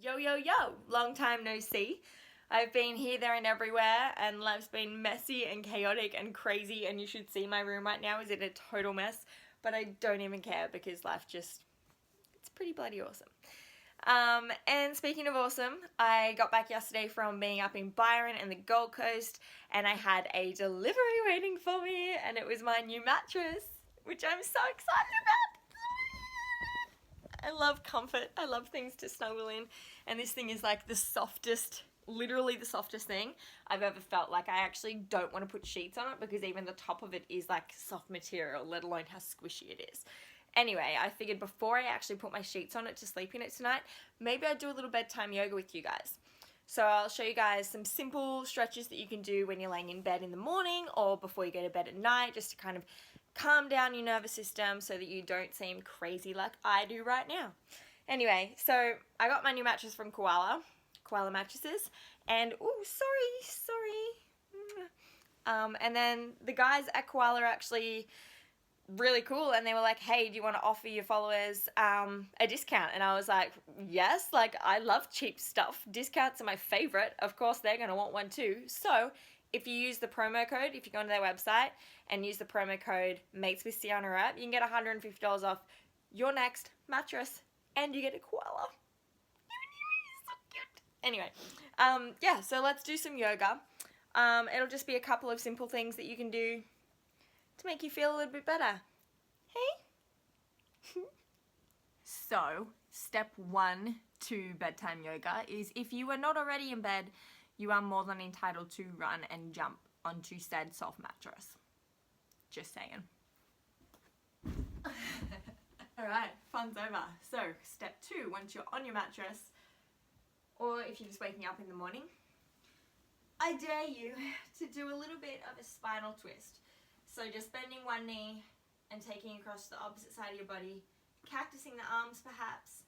Yo, yo, yo, long time no see. I've been here, there, and everywhere, and life's been messy and chaotic and crazy, and you should see my room right now is in a total mess, but I don't even care because life just, it's pretty bloody awesome. And speaking of awesome, I got back yesterday from being up in Byron and the Gold Coast, and I had a delivery waiting for me, and it was my new mattress, which I'm so excited about. I love comfort. I love things to snuggle in. And this thing is like the softest, literally the softest thing I've ever felt. Like I actually don't want to put sheets on it because even the top of it is like soft material, let alone how squishy it is. Anyway, I figured before I actually put my sheets on it to sleep in it tonight, maybe I'd do a little bedtime yoga with you guys. So I'll show you guys some simple stretches that you can do when you're laying in bed in the morning or before you go to bed at night, just to kind of calm down your nervous system so that you don't seem crazy like I do right now. Anyway, so I got my new mattress from Koala Mattresses, and and then the guys at Koala are actually really cool, and they were like, hey, do you want to offer your followers a discount? And I was like, yes, like I love cheap stuff. Discounts are my favorite. Of course they're going to want one too. So if you use the promo code, if you go onto their website and use the promo code Mates with Sienna App, you can get $150 off your next mattress, and you get a koala. So cute. Anyway, yeah, so let's do some yoga. It'll just be a couple of simple things that you can do to make you feel a little bit better. Hey? So, step 1 to bedtime yoga is if you are not already in bed, you are more than entitled to run and jump onto said soft mattress. Just saying. Alright, fun's over. So, step 2, once you're on your mattress, or if you're just waking up in the morning, I dare you to do a little bit of a spinal twist. So just bending one knee and taking across the opposite side of your body, cactusing the arms perhaps,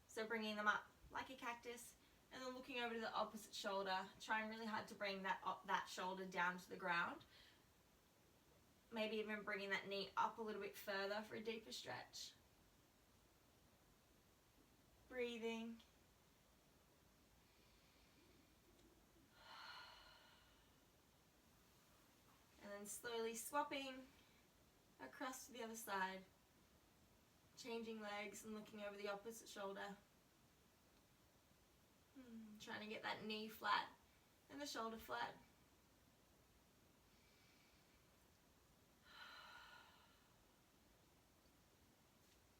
so bringing them up like a cactus, and then looking over to the opposite shoulder, trying really hard to bring that shoulder down to the ground. Maybe even bringing that knee up a little bit further for a deeper stretch. Breathing. And then slowly swapping across to the other side. Changing legs and looking over the opposite shoulder. Trying to get that knee flat and the shoulder flat.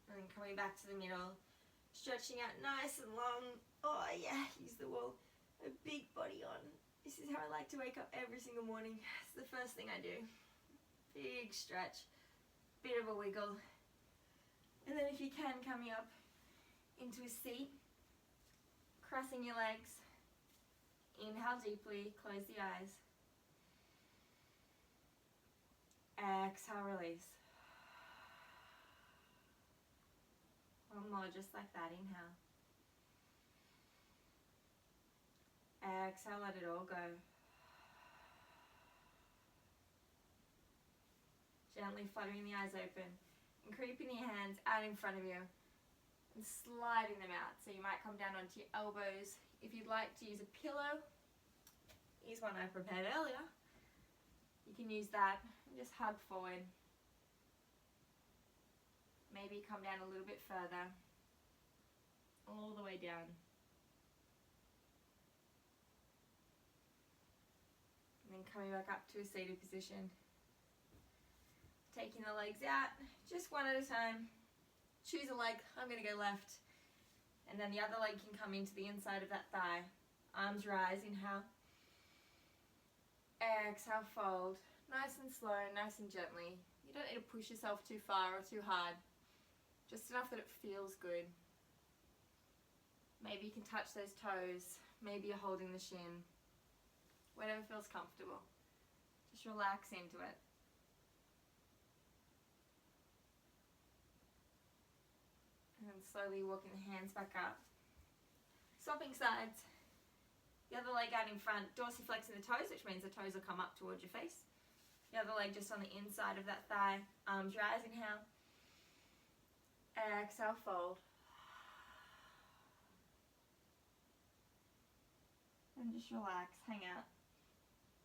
And then coming back to the middle. Stretching out nice and long. Oh yeah, use the wall. A big body on. This is how I like to wake up every single morning. It's the first thing I do. Big stretch. Bit of a wiggle. And then if you can, coming up into a seat. Crossing your legs. Inhale deeply. Close the eyes. Exhale, release. One more, just like that. Inhale. Exhale, let it all go. Gently fluttering the eyes open and creeping your hands out in front of you and sliding them out. So you might come down onto your elbows. If you'd like to use a pillow, here's one I prepared earlier. You can use that and just hug forward. Maybe come down a little bit further, all the way down. And then coming back up to a seated position. Taking the legs out, just one at a time. Choose a leg, I'm going to go left. And then the other leg can come into the inside of that thigh. Arms rise, inhale. Exhale, fold. Nice and slow, nice and gently. You don't need to push yourself too far or too hard. Just enough that it feels good. Maybe you can touch those toes. Maybe you're holding the shin. Whatever feels comfortable. Just relax into it. And then slowly walking the hands back up. Swapping sides. The other leg out in front, dorsiflexing the toes, which means the toes will come up towards your face. The other leg just on the inside of that thigh. Arms rise, inhale. Exhale, fold. And just relax, hang out.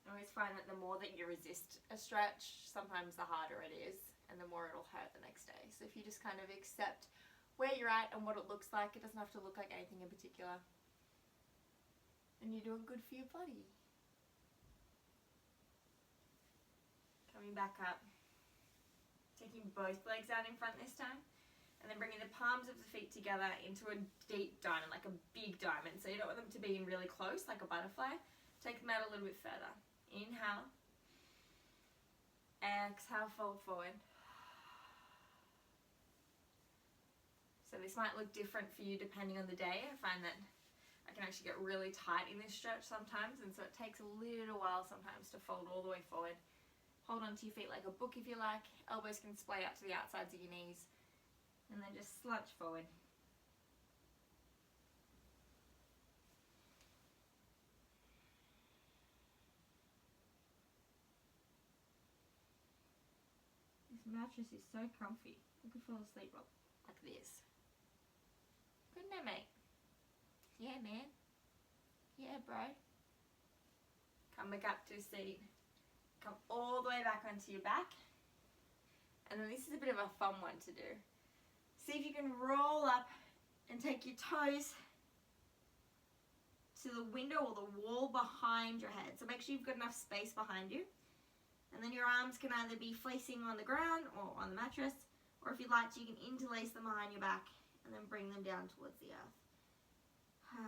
I always find that the more that you resist a stretch, sometimes the harder it is, and the more it'll hurt the next day. So if you just kind of accept where you're at and what it looks like, it doesn't have to look like anything in particular, and you're doing good for your body. Coming back up, taking both legs out in front this time, and then bringing the palms of the feet together into a deep diamond, like a big diamond. So you don't want them to be in really close, like a butterfly. Take them out a little bit further. Inhale. Exhale, fold forward. So this might look different for you depending on the day. I find that I can actually get really tight in this stretch sometimes, and so it takes a little while sometimes to fold all the way forward. Hold onto your feet like a book if you like. Elbows can splay out to the outsides of your knees. And then just slouch forward. This mattress is so comfy. You could fall asleep like this. Couldn't it, mate? Yeah, man. Yeah, bro. Come back up to a seat. Come all the way back onto your back. And then this is a bit of a fun one to do. See if you can roll up and take your toes to the window or the wall behind your head. So make sure you've got enough space behind you. And then your arms can either be facing on the ground or on the mattress, or if you'd like to, you can interlace them behind your back and then bring them down towards the earth. So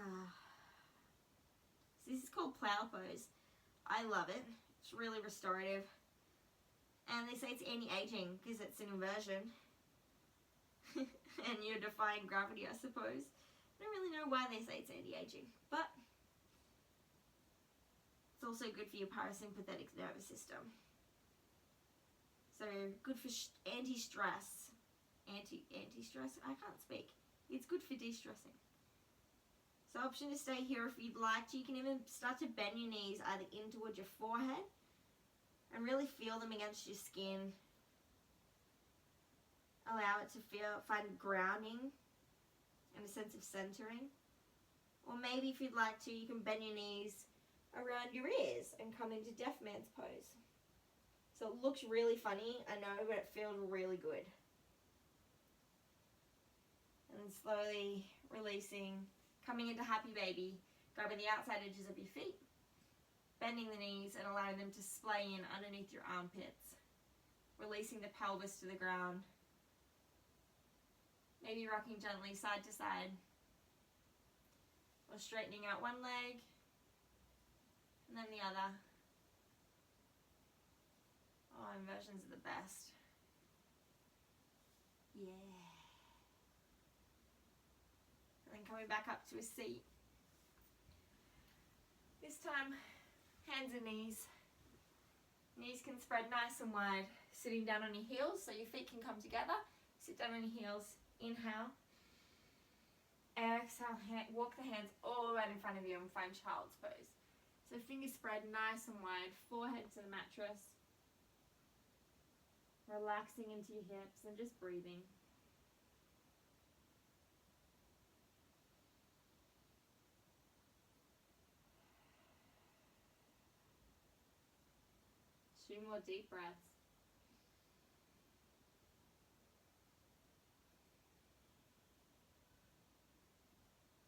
this is called plow pose. I love it. It's really restorative. And they say it's anti-aging because it's an inversion. And you're defying gravity, I suppose. I don't really know why they say it's anti-aging, but it's also good for your parasympathetic nervous system. So good for anti-stress. Anti-stress? I can't speak. It's good for de-stressing. So option to stay here if you'd like to. You can even start to bend your knees either in towards your forehead and really feel them against your skin. Allow it to find grounding and a sense of centering. Or maybe if you'd like to, you can bend your knees around your ears and come into deaf man's pose. So it looks really funny, I know, but it feels really good. And then slowly releasing, coming into happy baby, grabbing the outside edges of your feet, bending the knees and allowing them to splay in underneath your armpits, releasing the pelvis to the ground. Maybe rocking gently side to side, or straightening out one leg and then the other. Oh, inversions are the best. Yeah. And then coming back up to a seat. This time, hands and knees. Knees can spread nice and wide. Sitting down on your heels so your feet can come together. Sit down on your heels. Inhale. Exhale. Walk the hands all the way in front of you and find child's pose. So fingers spread nice and wide. Forehead to the mattress. Relaxing into your hips and just breathing. Two more deep breaths.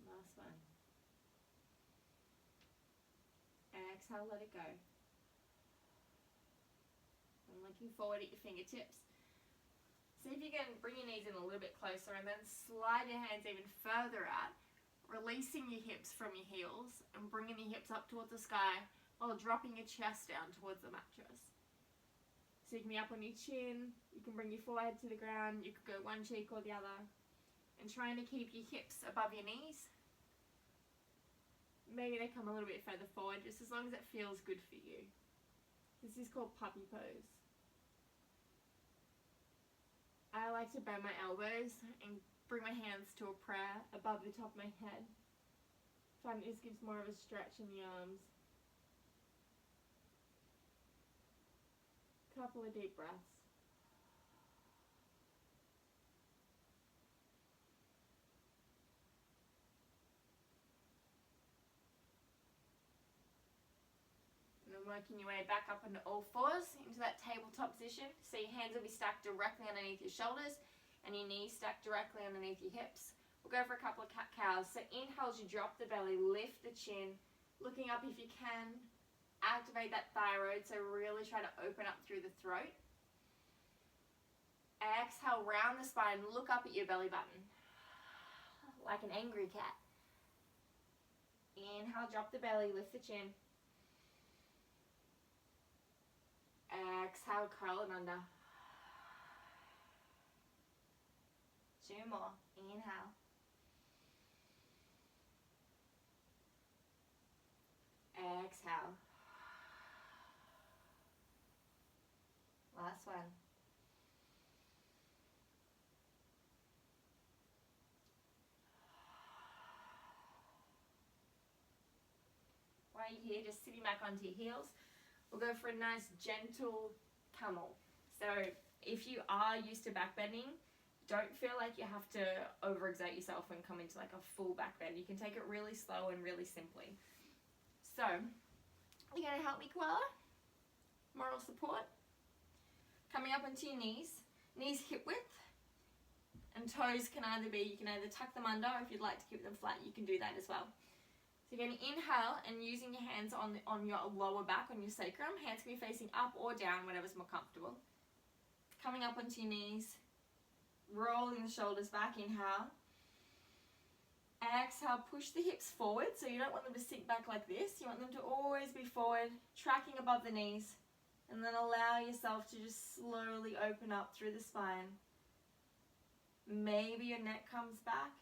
Last one. Exhale, let it go. And looking forward at your fingertips. See if you can bring your knees in a little bit closer and then slide your hands even further out, releasing your hips from your heels and bringing your hips up towards the sky while dropping your chest down towards the mattress. So you can be up on your chin, you can bring your forehead to the ground, you could go one cheek or the other, and trying to keep your hips above your knees. Maybe they come a little bit further forward, just as long as it feels good for you. This is called puppy pose. I like to bend my elbows and bring my hands to a prayer above the top of my head. I find this gives more of a stretch in the arms. Couple of deep breaths. working your way back up into all fours, into that tabletop position. So your hands will be stacked directly underneath your shoulders and your knees stacked directly underneath your hips. We'll go for a couple of cat-cows. So inhale as you drop the belly, lift the chin, looking up if you can. Activate that thyroid, so really try to open up through the throat. Exhale, round the spine, look up at your belly button, like an angry cat. Inhale, drop the belly, lift the chin. Exhale, curl it under. 2 more. Inhale. Exhale. Last one. While you're here, just sitting back onto your heels, we'll go for a nice gentle camel. So if you are used to back bending, don't feel like you have to overexert yourself when coming to like a full back bend. You can take it really slow and really simply. So, you're going to help me, koala? Moral support. Coming up onto your knees hip width, and toes can either be, you can either tuck them under, or if you'd like to keep them flat, you can do that as well. So you're going to inhale and using your hands on your lower back, on your sacrum. Hands can be facing up or down, whatever's more comfortable. Coming up onto your knees, rolling the shoulders back, inhale. Exhale, push the hips forward, so you don't want them to sink back like this. You want them to always be forward, tracking above the knees. And then allow yourself to just slowly open up through the spine. Maybe your neck comes back.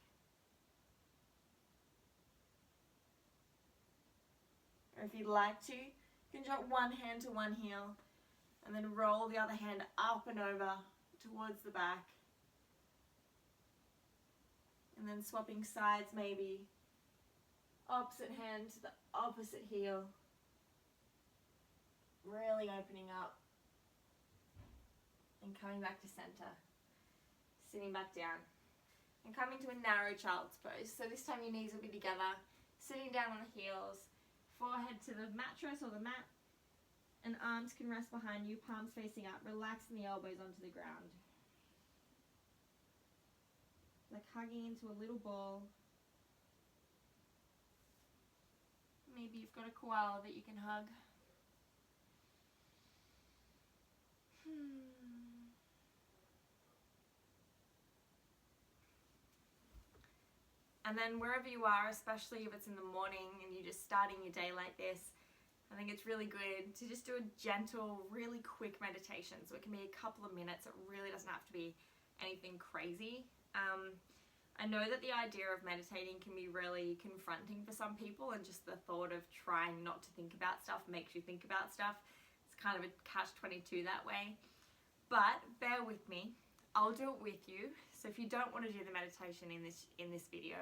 Or if you'd like to, you can drop one hand to one heel and then roll the other hand up and over towards the back. And then swapping sides maybe. Opposite hand to the opposite heel. Really opening up and coming back to center. Sitting back down. And coming to a narrow child's pose. So this time your knees will be together, sitting down on the heels, forehead to the mattress or the mat, and arms can rest behind you, palms facing up, relaxing the elbows onto the ground. Like hugging into a little ball. Maybe you've got a koala that you can hug. And then wherever you are, especially if it's in the morning and you're just starting your day like this, I think it's really good to just do a gentle, really quick meditation. So it can be a couple of minutes. It really doesn't have to be anything crazy. I know that the idea of meditating can be really confronting for some people, and just the thought of trying not to think about stuff makes you think about stuff. It's kind of a catch-22 that way. But bear with me. I'll do it with you. So if you don't want to do the meditation in this video,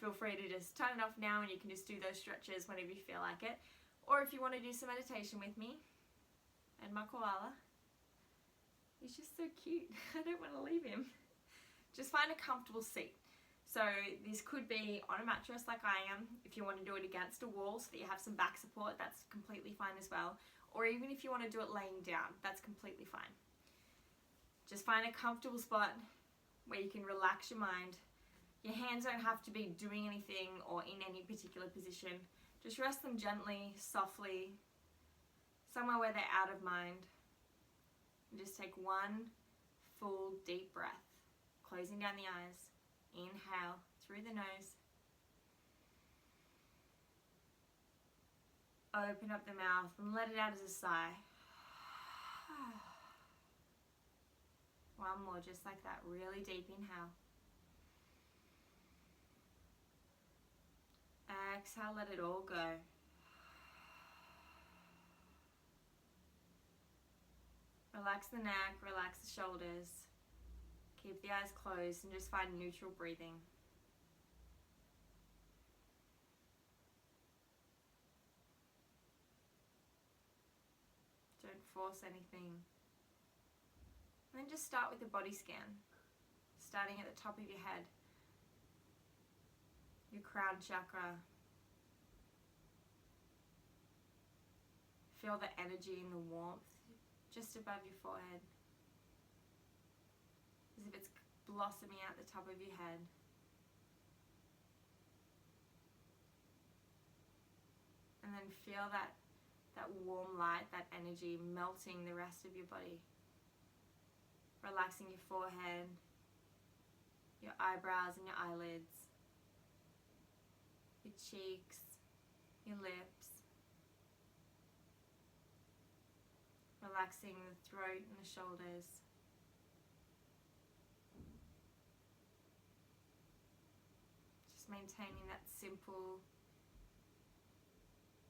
feel free to just turn it off now and you can just do those stretches whenever you feel like it. Or if you want to do some meditation with me and my koala, he's just so cute. I don't want to leave him. Just find a comfortable seat. So this could be on a mattress like I am. If you want to do it against a wall so that you have some back support, that's completely fine as well. Or even if you want to do it laying down, that's completely fine. Just find a comfortable spot where you can relax your mind. Your hands don't have to be doing anything or in any particular position. Just rest them gently, softly, somewhere where they're out of mind. And just take one full deep breath, closing down the eyes. Inhale through the nose. Open up the mouth and let it out as a sigh. One more, just like that, really deep inhale. Exhale, let it all go. Relax the neck, relax the shoulders. Keep the eyes closed and just find neutral breathing. Don't force anything. And then just start with the body scan, starting at the top of your head, your crown chakra, Feel the energy and the warmth just above your forehead, as if it's blossoming out the top of your head. And then feel that warm light, that energy melting the rest of your body. Relaxing your forehead, your eyebrows and your eyelids, your cheeks, your lips. Relaxing the throat and the shoulders. Just maintaining that simple,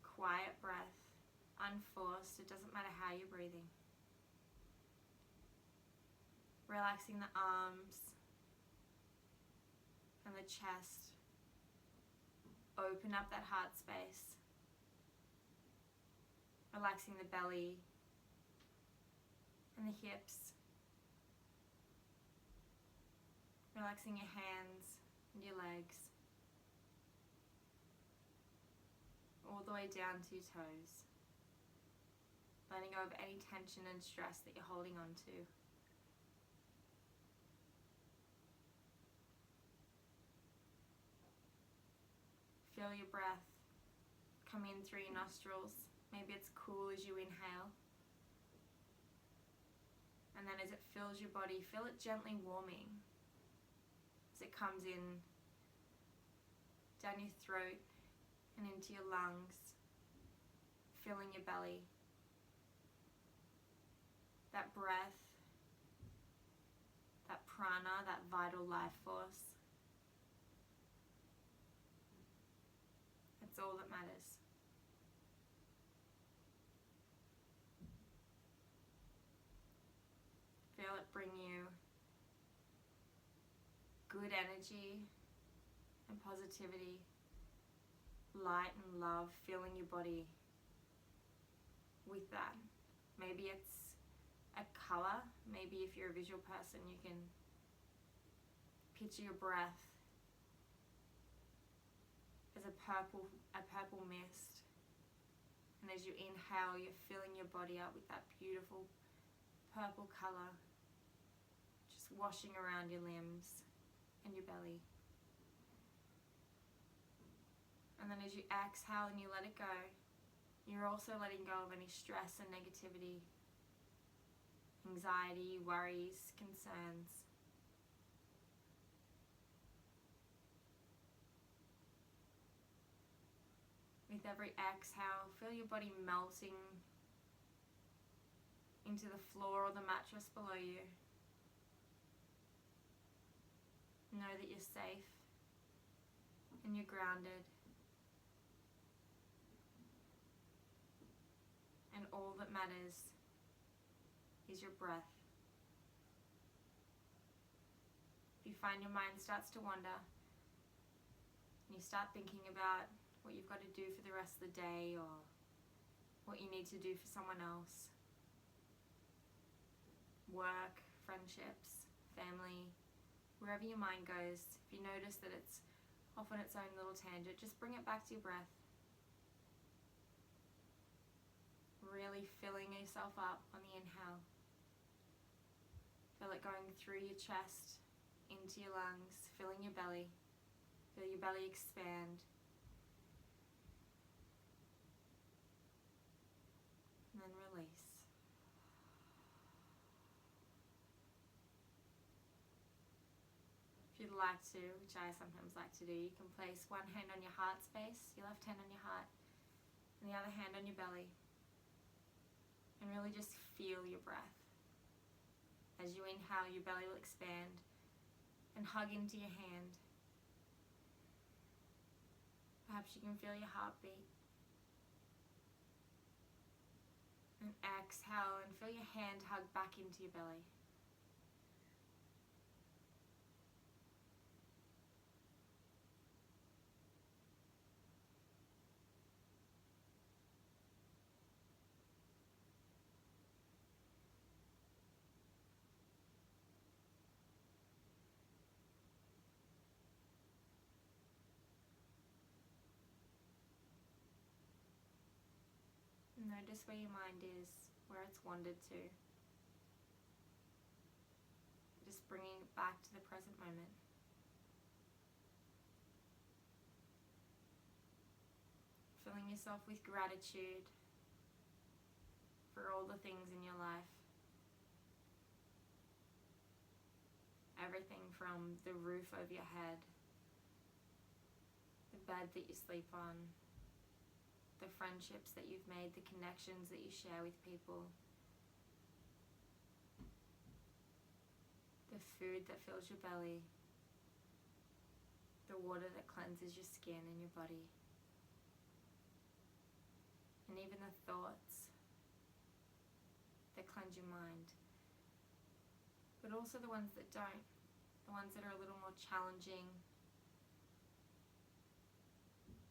quiet breath, unforced. It doesn't matter how you're breathing. Relaxing the arms and the chest. Open up that heart space. Relaxing the belly and the hips. Relaxing your hands and your legs. All the way down to your toes. Letting go of any tension and stress that you're holding on to. Feel your breath come in through your nostrils. Maybe it's cool as you inhale. And then as it fills your body, feel it gently warming. As it comes in down your throat and into your lungs, filling your belly. That breath, that prana, that vital life force. That's all that matters. Feel it bring you good energy and positivity, light and love filling your body with that. Maybe it's a color. Maybe if you're a visual person, you can picture your breath as a purple mist. And as you inhale, you're filling your body up with that beautiful purple color, just washing around your limbs and your belly. And then as you exhale and you let it go, you're also letting go of any stress and negativity, anxiety, worries, concerns. With every exhale, feel your body melting into the floor or the mattress below you. Know that you're safe and you're grounded. And all that matters is your breath. If you find your mind starts to wander and you start thinking about what you've got to do for the rest of the day or what you need to do for someone else, work, friendships, family, wherever your mind goes, if you notice that it's off on its own little tangent, just bring it back to your breath. Really filling yourself up on the inhale. Feel it going through your chest, into your lungs, filling your belly. Feel your belly expand. And then release. If you'd like to, which I sometimes like to do, you can place one hand on your heart space, your left hand on your heart, and the other hand on your belly. And really just feel your breath. As you inhale, your belly will expand and hug into your hand. Perhaps you can feel your heartbeat. And exhale and feel your hand hug back into your belly. Notice where your mind is, where it's wandered to. Just bringing it back to the present moment. Filling yourself with gratitude for all the things in your life. Everything from the roof over your head, the bed that you sleep on, the friendships that you've made, the connections that you share with people, the food that fills your belly, the water that cleanses your skin and your body, and even the thoughts that cleanse your mind, but also the ones that don't, the ones that are a little more challenging,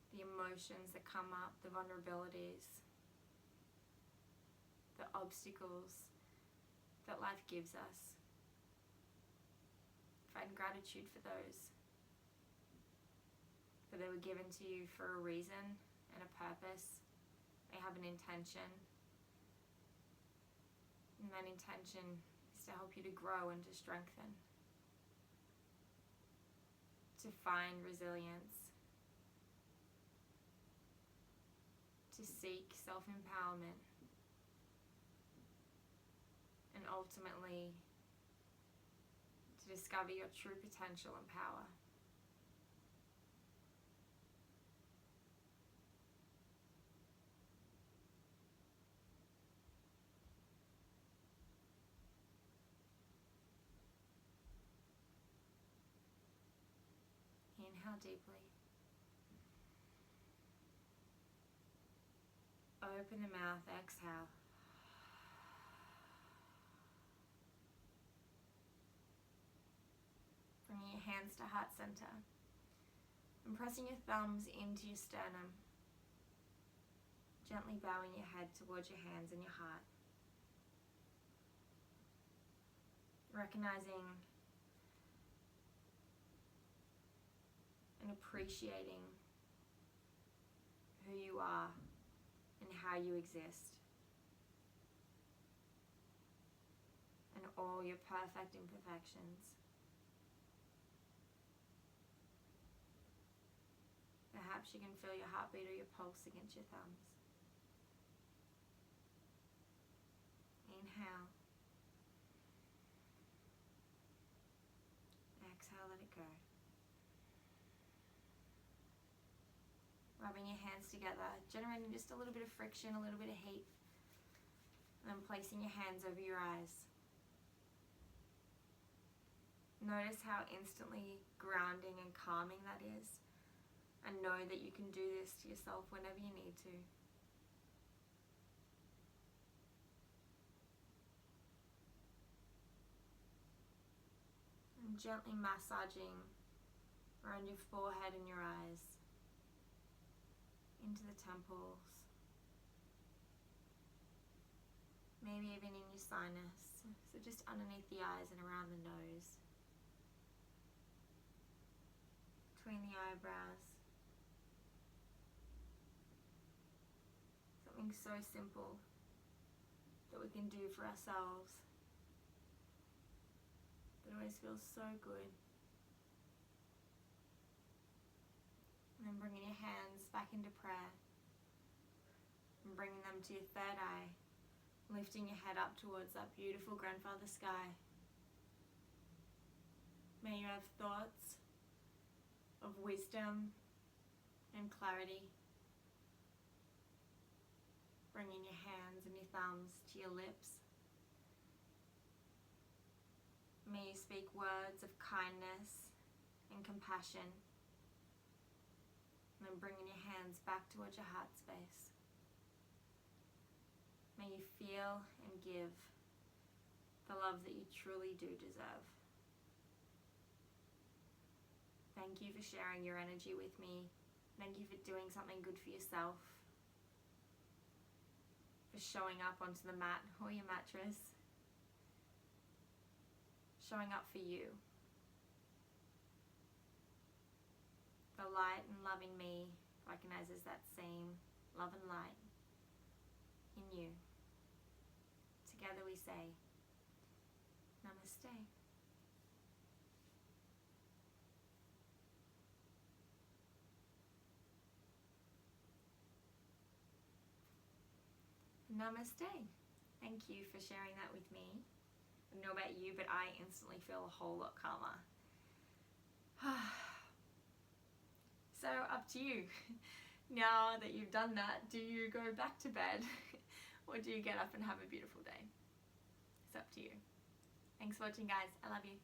the emotions that come up, the vulnerabilities, the obstacles that life gives us. Find gratitude for those, for they were given to you for a reason and a purpose. They have an intention, and that intention is to help you to grow and to strengthen, to find resilience, to seek self-empowerment, and ultimately to discover your true potential and power. Inhale deeply. Open the mouth, exhale. Bringing your hands to heart center and pressing your thumbs into your sternum. Gently bowing your head towards your hands and your heart. Recognizing and appreciating who you are and how you exist, and all your perfect imperfections. Perhaps you can feel your heartbeat or your pulse against your thumbs. Inhale. Exhale, let it go. Rubbing your hands together, generating just a little bit of friction, a little bit of heat, and then placing your hands over your eyes. Notice how instantly grounding and calming that is, and know that you can do this to yourself whenever you need to. And gently massaging around your forehead and your eyes, into the temples, maybe even in your sinus, so just underneath the eyes and around the nose, between the eyebrows. Something so simple that we can do for ourselves that always feels so good. And then bringing your hands back into prayer and bringing them to your third eye, lifting your head up towards that beautiful grandfather sky. May you have thoughts of wisdom and clarity. Bringing your hands and your thumbs to your lips. May you speak words of kindness and compassion. And then bringing your hands back towards your heart space. May you feel and give the love that you truly do deserve. Thank you for sharing your energy with me. Thank you for doing something good for yourself. For showing up onto the mat or your mattress. Showing up for you. The light and loving me recognizes that same love and light. in you. Together we say, Namaste. Namaste. Thank you for sharing that with me. I don't know about you, but I instantly feel a whole lot calmer. So up to you. Now that you've done that, do you go back to bed or do you get up and have a beautiful day? It's up to you. Thanks for watching, guys. I love you.